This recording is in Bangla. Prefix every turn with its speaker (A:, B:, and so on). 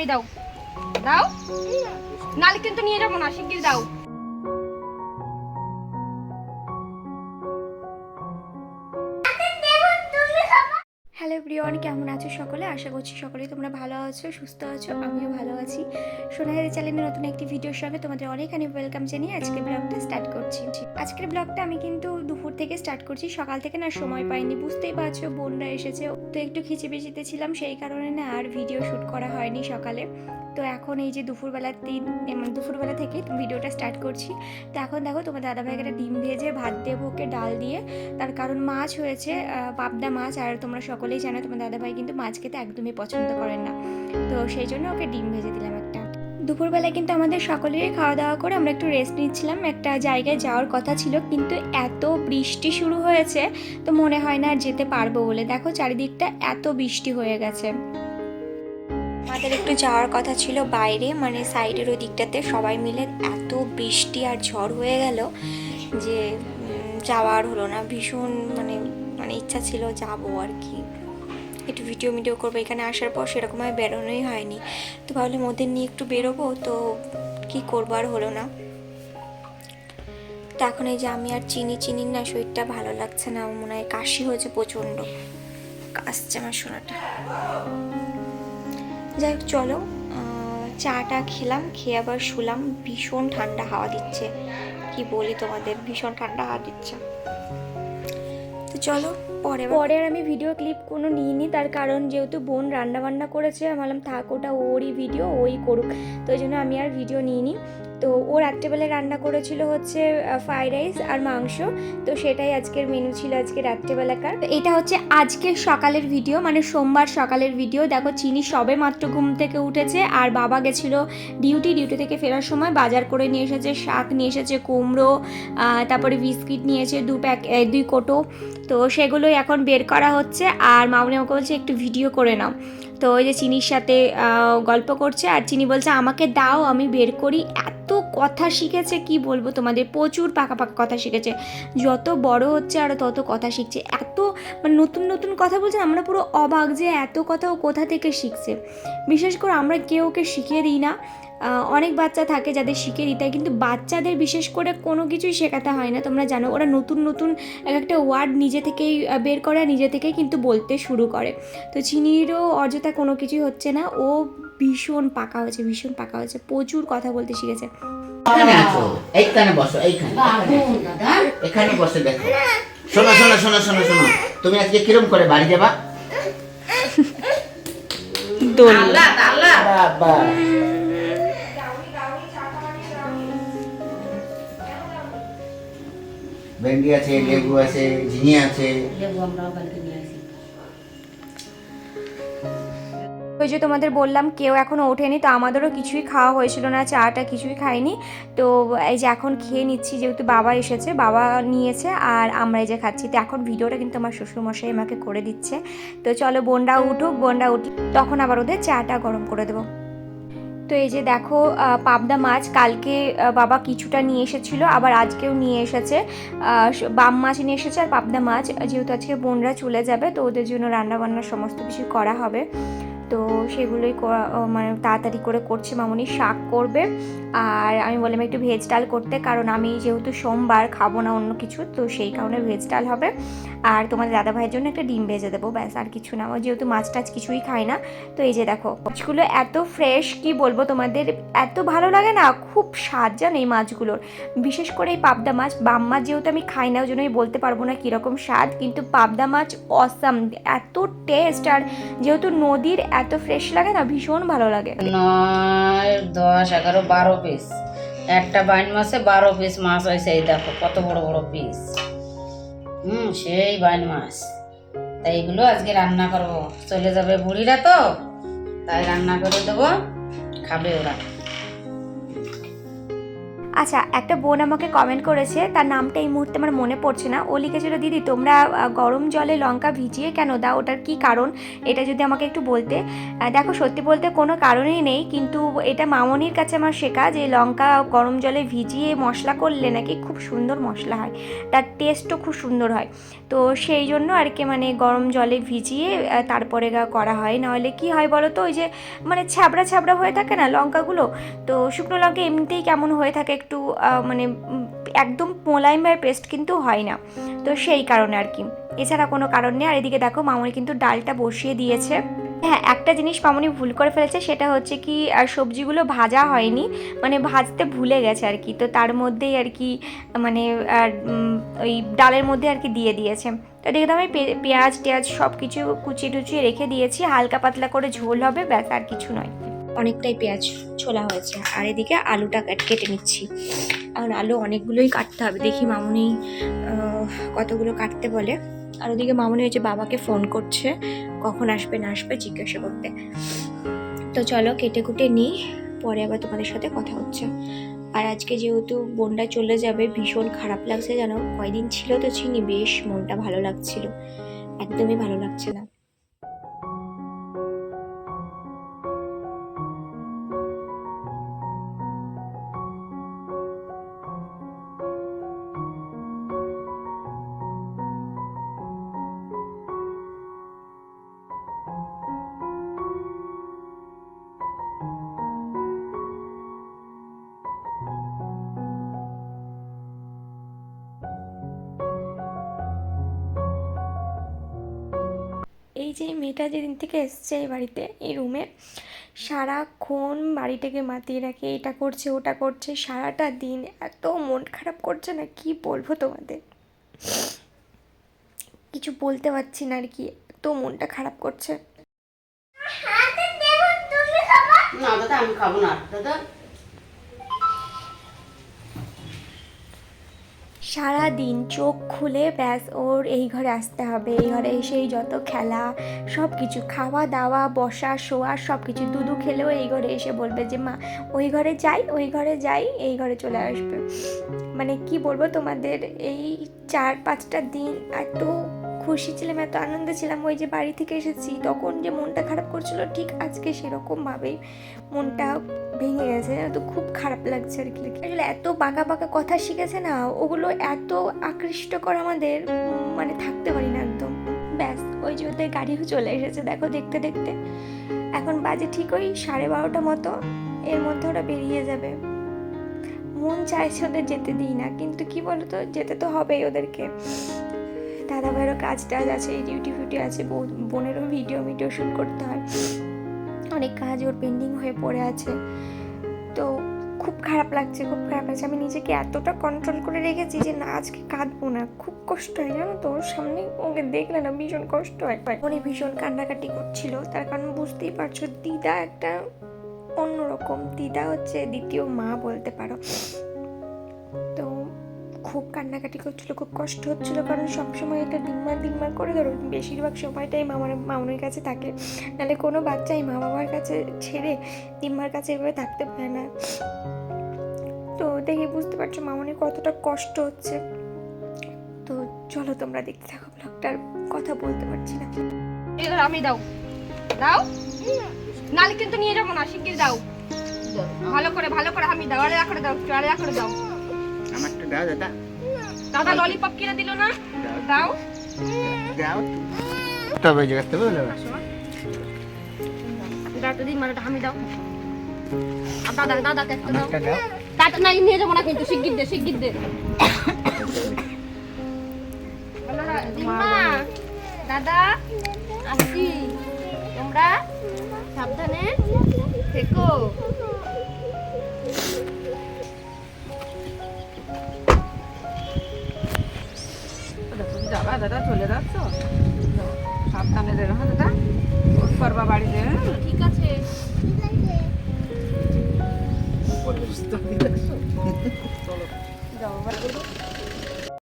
A: দাও দাও, নালে কিন্তু নিয়ে যাবো না, শিগগির দাও। হ্যালো এভরিওয়ান, কেমন আছো সকলে? আশা করছি সকলেই তোমরা ভালো আছো, সুস্থ আছো। আমিও ভালো আছি। সোনাহের চ্যানেলে নতুন একটি ভিডিওর সঙ্গে তোমাদের অনেক ওয়েলকাম জানিয়ে আজকে ব্লগটা স্টার্ট করছি। আজকের ব্লগটা আমি কিন্তু দুপুর থেকে স্টার্ট করছি, সকাল থেকে না সময় পাইনি, বুঝতেই পারছো বোনরা এসেছে তো একটু খিচিবিচিতে ছিলাম, সেই কারণে না আর ভিডিও শ্যুট করা হয়নি সকালে। তো এখন এই যে দুপুরবেলা থেকে ভিডিওটা স্টার্ট করছি। তো এখন দেখো তোমার দাদাভাইকে একটা ডিম ভেজে ভাত দেবো ওকে ডাল দিয়ে, তার কারণ মাছ হয়েছে, পাবদা মাছ। আর তোমরা সকলেই জানো তোমার দাদাভাই কিন্তু মাছ খেতে একদমই পছন্দ করেন না, তো সেই জন্য ওকে ডিম ভেজে দিলাম একটা। দুপুরবেলায় কিন্তু আমাদের সকলেরই খাওয়া দাওয়া করে আমরা একটু রেস্ট নিচ্ছিলাম। একটা জায়গায় যাওয়ার কথা ছিল, কিন্তু এত বৃষ্টি শুরু হয়েছে তো মনে হয় না আর যেতে পারবো বলে। দেখো চারিদিকটা এত বৃষ্টি হয়ে গেছে। আমাদের একটু যাওয়ার কথা ছিল বাইরে, মানে সাইডের ওই দিকটাতে, সবাই মিলে এত বৃষ্টি আর ঝড় হয়ে গেল যে যাওয়ার হলো না। ভীষণ মানে ইচ্ছা ছিল যাবো আর কি, একটু ভিডিও করবো। এখানে আসার পর সেরকমভাবে বেরোনোই হয়নি, তো ভাবলাম ওদের নিয়ে একটু বেরোবো, তো কি করবো, আর হলো না। তো এখন এই যে আমি আর চিনি না, শরীরটা ভালো লাগছে না, মনে হয় কাশি হয়েছে প্রচণ্ড, কাশছে আমার সোনাটা। যাই হোক চলো, চাটা খেলাম, খেয়ে আবার শুলাম। ভীষণ ঠান্ডা হাওয়া দিচ্ছে, কি বলি তোমাদের, ভীষণ ঠান্ডা হাওয়া দিচ্ছে। তো চলো পরে আর আমি ভিডিও ক্লিপ কোনো নিইনি, তার কারণ যেহেতু বোন রান্না বান্না করেছে, আমি বললাম থাক, ওটা ওরই ভিডিও, ওই করুক, তো ওই জন্য আমি আর ভিডিও নিইনি। তো ও রাত্রেবেলায় রান্না করেছিল হচ্ছে ফ্রাইড রাইস আর মাংস, তো সেটাই আজকের মেনু ছিল, আজকে রাত্রেবেলাকার। এটা হচ্ছে আজকের সকালের ভিডিও, মানে সোমবার সকালের ভিডিও। দেখো চিনি সবে মাত্র ঘুম থেকে উঠেছে, আর বাবা গেছিল ডিউটি থেকে ফেরার সময় বাজার করে নিয়ে এসেছে, শাক নিয়ে এসেছে, কুমড়ো, তারপরে বিস্কিট নিয়েছে 2 কোটো, তো সেগুলোই এখন বের করা হচ্ছে। আর মামনি আমাকে বলছে একটু ভিডিও করে নাও, তো ওই যে চিনির সাথে গল্প করছে, আর চিনি বলছে আমাকে দাও আমি বের করি। এত কথা শিখেছে কি বলবো তোমাদের, প্রচুর পাকা কথা শিখেছে, যত বড় হচ্ছে আরও তত কথা শিখছে। এত মানে নতুন কথা বলছে, আমরা পুরো অবাক যে এত কথা ও কোথা থেকে শিখছে। বিশেষ করে আমরা কেউ ওকে শিখিয়ে দিই না, অনেক বাচ্চা থাকে যাদের শিখিয়ে দিতে হয়, কিন্তু বাচ্চাদের বিশেষ করে কোনো কিছুই শেখাতে হয় না। তোমরা জানো ওরা নতুন একটা ওয়ার্ড নিজে থেকেই বের করে, নিজে থেকেই কিন্তু বলতে শুরু করে। তো চিনিরও অযথা কোনো কিছুই হচ্ছে না, ও ভীষণ পাকা হয়েছে, প্রচুর কথা বলতে শিখেছে।
B: এইখানে বসো, এখানে বসে দেখো। শোনো, তুমি আজকে কিরম করে বাড়ি যাবা? বাবা ভেন্ডি আছে, লেবু আছে, ঝিঙে আছে।
A: ওই যে তোমাদের বললাম কেউ এখনও ওঠেনি, তো আমাদেরও কিছুই খাওয়া হয়েছিল না, চাটা কিছুই খাইনি। তো এই যে এখন খেয়ে নিচ্ছি, যেহেতু বাবা এসেছে, বাবা নিয়েছে, আর আমরা এই যে খাচ্ছি। তো এখন ভিডিওটা কিন্তু আমার শ্বশুরমশাই আমাকে করে দিচ্ছে। তো চলো বোনরা উঠুক, তখন আবার ওদের চাটা গরম করে দেবো। তো এই যে দেখো পাবদা মাছ, কালকে বাবা কিছুটা নিয়ে এসেছিলো, আবার আজকেও নিয়ে এসেছে, বাম মাছ নিয়ে এসেছে আর পাবদা মাছ। যেহেতু আজকে বোনরা চলে যাবে, তো ওদের জন্য রান্নাবান্না সমস্ত কিছু করা হবে, তো সেগুলোই মানে তাড়াতাড়ি করে করছে। মামনি শাক করবে, আর আমি বললাম একটু ভেজ ডাল করতে, কারণ আমি যেহেতু সোমবার খাবো না অন্য কিছু, তো সেই কারণে ভেজ ডাল হবে। আর তোমাদের দাদাভাইয়ের জন্য একটা ডিম ভেজে দেবো, ব্যাস, আর কিছু না। যেহেতু মাছ টাছ কিছুই খাই না। তো এই যে দেখো মাছগুলো এত ফ্রেশ, কি বলবো তোমাদের, এত ভালো লাগে না, খুব স্বাদ জানো এই মাছগুলোর। বিশেষ করে এই পাবদা মাছ, বাম মাছ যেহেতু আমি খাই না, ওই জন্য আমি বলতে পারবো না কীরকম স্বাদ, কিন্তু পাবদা মাছ অসাম, এত টেস্ট। আর যেহেতু নদীর, এত ফ্রেশ লাগে না, ভীষণ ভালো লাগে।
C: 9, 10, 11, 12 পিস, একটা বাইন মাছে 12 পিস মাছ হয়েছে। এই দেখো কত বড় পিস, সেই বাইন মাছ। তাই এগুলো আজকে রান্না করব, চলে যাবে বুড়িরা, তো তাই রান্না করে দেবো, খাবে ওরা।
A: আচ্ছা, একটা বোন আমাকে কমেন্ট করেছে, তার নামটা এই মুহূর্তে আমার মনে পড়ছে না। ও লিখেছিল, দিদি তোমরা গরম জলে লঙ্কা ভিজিয়ে কেন দাও, ওটার কি কারণ, এটা যদি আমাকে একটু বলতে। দেখো, সত্যি বলতে কোনো কারণই নেই, কিন্তু এটা মামনির কাছে আমার শেখা যে লঙ্কা গরম জলে ভিজিয়ে মশলা করলে নাকি খুব সুন্দর মশলা হয়, তার টেস্টও খুব সুন্দর হয়। তো সেই জন্য আর কি মানে গরম জলে ভিজিয়ে তারপরে করা হয়। নাহলে কি হয় বলো তো, ওই যে মানে ছ্যাবড়া ছ্যাবড়া হয়ে থাকে না লঙ্কাগুলো, তো শুকনো লঙ্কা এমনিতেই কেমন হয়ে থাকে একটু, মানে একদম মোলায়েমের পেস্ট কিন্তু হয় না। তো সেই কারণে আর কি, এছাড়া কোনো কারণ নেই। আর এদিকে দেখো মামনি কিন্তু ডালটা বসিয়ে দিয়েছে। হ্যাঁ, একটা জিনিস মামনি ভুল করে ফেলেছে, সেটা হচ্ছে কি সবজিগুলো ভাজা হয়নি, মানে ভাজতে ভুলে গেছে আর কি, তো তার মধ্যেই আর কি মানে ওই ডালের মধ্যে আর কি দিয়ে দিয়েছে। তো এদিকে তো আমি পেঁয়াজ টেয়াজ সব কিছু কুচিয়ে টুচিয়ে রেখে দিয়েছি, হালকা পাতলা করে ঝোল হবে, ব্যাস আর কিছু নয়। অনেকটাই পেঁয়াজ ছোলা হয়েছে। আর এদিকে আলুটা কেটে নিচ্ছি, আর আলু অনেকগুলোই কাটতে হবে, দেখি মামুনি কতগুলো কাটতে বলে। আর ওদিকে মামুনি হয়েছে বাবাকে ফোন করছে কখন আসবে না আসবে জিজ্ঞাসা করতে। তো চলো কেটে কুটে নিই, পরে আবার তোমাদের সাথে কথা হচ্ছে। আর আজকে যেহেতু বোনটা চলে যাবে, ভীষণ খারাপ লাগছে জানো, কয়দিন ছিল তো চিনি, বেশ মনটা ভালো লাগছিল, একদমই ভালো লাগছে না। এই যে মেয়েটা যেদিন থেকে এসছে এই বাড়িতে, এই রুমে, সারাক্ষণ বাড়িটাকে মাতিয়ে রাখে, এটা করছে ওটা করছে, সারাটা দিন এত মন খারাপ করছে না, কি বলবো তোমাদের, কিছু বলতে পারছি না আর কি, এত মনটা খারাপ করছে।
C: না দাদা, আমি খাবো না দাদা।
A: সারা দিন চোখ খুলে ব্যাস ওর এই ঘরে আসতে হবে, এই ঘরে এসেই যত খেলা, সব কিছু খাওয়া দাওয়া বসা শোয়া সব কিছু, দুধু খেলেও এই ঘরে এসে বলবে যে মা ওই ঘরে যাই ওই ঘরে যাই, এই ঘরে চলে আসবে। মানে কি বলবো তোমাদের, এই 4-5টা দিন এত খুশি ছিলাম, এত আনন্দে ছিলাম, ওই যে বাড়ি থেকে এসেছি তখন যে মনটা খারাপ করছিল, ঠিক আজকে সেরকমভাবেই মনটা ভেঙে গেছে, তো খুব খারাপ লাগছে আর কি। আসলে এত বাঁকা বাঁকা কথা শিখেছে না, ওগুলো এত আকৃষ্ট করে আমাদের, মানে থাকতে পারি না একদম। ব্যাস ওই যে ওদের গাড়িও চলে এসেছে দেখো, দেখতে দেখতে এখন বাজে ঠিক ওই 12:30 মতো, এর মধ্যে ওরা বেরিয়ে যাবে। মন চাইছে ওদের যেতে দিই না, কিন্তু কি বলতো, যেতে তো হবেই ওদেরকে, দাদা ভাইয়েরও কাজ টাজ আছে, ডিউটি ফিউটি আছে, বোনেরও ভিডিও শ্যুট করতে হয়, অনেক কাজ ওর পেন্ডিং হয়ে পড়ে আছে। তো খুব খারাপ লাগছে, খুব খারাপ লাগছে। আমি নিজেকে এতটা কন্ট্রোল করে রেখেছি যে না আজকে কাঁদবো না, খুব কষ্ট হয় জানো তো, ওর সামনে ওকে দেখলে না ভীষণ কষ্ট হয়। উনি ভীষণ কান্নাকাটি করছিল, তার কারণ বুঝতেই পারছো, দিদা একটা অন্যরকম, দিদা হচ্ছে দ্বিতীয় মা বলতে পারো। তো খুব কান্নাকাটি করছিল, খুব কষ্ট হচ্ছিল, কারণ সবসময় এটা দিনমার করে ধরো বেশিরভাগ সময়টাই মামুনির কাছে থাকে, নাহলে কোনো বাচ্চাই মা বাবার কাছে ছেড়ে দিনমার কাছে এভাবে থাকতে পারে না। তো দেখে বুঝতে পারছো মামুনির কতটা কষ্ট হচ্ছে। তো চলো তোমরা দেখতে থাকো ব্লগটার, কথা বলতে পারছি না।
D: এবার আমি দাও দাও, নালে কিন্তু নিয়ে যাবো না, শিগগির দাও, ভালো করে আমি দাও, আরে করে দাও, আরে করে দাও,
B: আমারটা দাও দাদা।
D: দাদা ললিপপ কিনে দিল না, দাও
B: দাও তবে জায়গাতে বলে
D: দাও তো দিন, মানে আমি দাও, আর দাদাকে একটা দাও,
B: আমারটা দাও।
D: দাদা না নিয়ে যাবো না কিন্তু, শিগগির দে দাদা আসছি, তোমরা সাবধানে থেকো।
C: যাবা দাদা, চলে যাচ্ছ, সাবধানে দেবে। হ্যাঁ দাদা, করবা বাড়িতে।
D: ঠিক আছে,
C: চলো যাও।